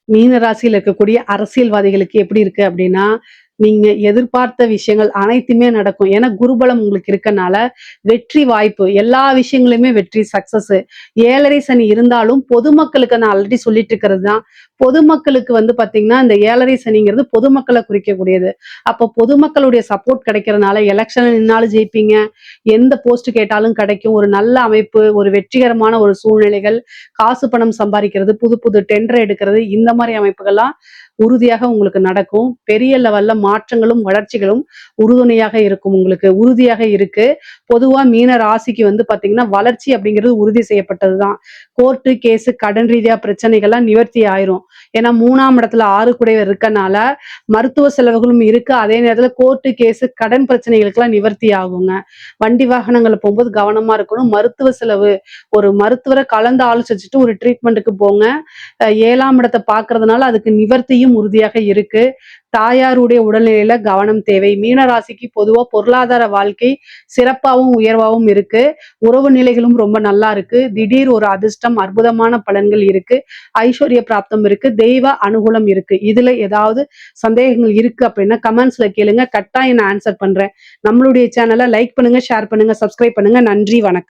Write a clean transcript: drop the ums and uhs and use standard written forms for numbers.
மீன ராசியில இருக்கக்கூடிய அரசியல்வாதிகளுக்கு எப்படி இருக்கு அப்படின்னா, நீங்க எதிர்பார்த்த விஷயங்கள் அனைத்துமே நடக்கும். ஏன்னா குருபலம் உங்களுக்கு இருக்கனால, வெற்றி வாய்ப்பு எல்லா விஷயங்களுமே வெற்றி சக்சஸ். 7:30 சனி இருந்தாலும் பொதுமக்களுக்கு நான் ஆல்ரெடி சொல்லிட்டு இருக்கிறது தான். பொதுமக்களுக்கு வந்து பார்த்தீங்கன்னா, இந்த 7:30 சனிங்கிறது பொதுமக்கள குறிக்கக்கூடியது. அப்போ பொதுமக்களுடைய சப்போர்ட் கிடைக்கிறனால எலக்ஷன்ல நின்னாலும் ஜெயிப்பீங்க. எந்த போஸ்ட் கேட்டாலும் கிடைக்கும். ஒரு நல்ல அமைப்பு, ஒரு வெற்றிகரமான ஒரு சூழ்நிலைகள், காசு பணம் சம்பாதிக்கிறது, புது புது டெண்டர் எடுக்கிறது, இந்த மாரி அமைப்புகள்லாம் உறுதியாக உங்களுக்கு நடக்கும். பெரிய லெவல்ல மாற்றங்களும், வளர்ச்சிகளும் உறுதுணையாக இருக்கும் உங்களுக்கு. உறுதியாக இருக்கு. பொதுவா மீன ராசிக்கு வந்து பார்த்தீங்கன்னா, வளர்ச்சி அப்படிங்கிறது உறுதி செய்யப்பட்டது தான். கோர்ட்டு, கேஸு, கடன் ரீதியா பிரச்சனைகள்லாம் நிவர்த்தி ஆயிரும். ஏன்னா 3ஆம் இடத்துல 6 கூடையவர் இருக்கனால, மருத்துவ செலவுகளும் இருக்கு. அதே நேரத்துல கோர்ட்டு, கேஸு, கடன் பிரச்சனைகளுக்கெல்லாம் நிவர்த்தி ஆகுங்க. வண்டி வாகனங்கள்ல போம்போது கவனமா இருக்கணும். மருத்துவ செலவு, ஒரு மருத்துவர கலந்து ஆலோசிச்சுட்டு ஒரு ட்ரீட்மெண்ட்டுக்கு போங்க. 7ஆம் இடத்த பார்க்கறதுனால அதுக்கு நிவர்த்தியும் உறுதியாக இருக்கு. தாயாருடைய உடல்நிலையில கவனம் தேவை. மீன ராசிக்கு பொதுவா பொருளாதார வாழ்க்கை சிறப்பாவும், உயர்வாவும் இருக்கு. உறவு நிலைகளும் ரொம்ப நல்லா இருக்கு. திடீர் ஒரு அதிர்ஷ்டம், அற்புதமான பலன்கள் இருக்கு. ஐஸ்வர்ய பிராப்தம் இருக்கு. தெய்வ அனுகூலம் இருக்கு. இதுல ஏதாவது சந்தேகங்கள் இருக்கு அப்படின்னா கமெண்ட்ஸ்ல கேளுங்க. கட்டாயம் நான் ஆன்சர் பண்றேன். நம்மளுடைய சேனலை லைக் பண்ணுங்க, ஷேர் பண்ணுங்க, சப்ஸ்கிரைப் பண்ணுங்க. நன்றி, வணக்கம்.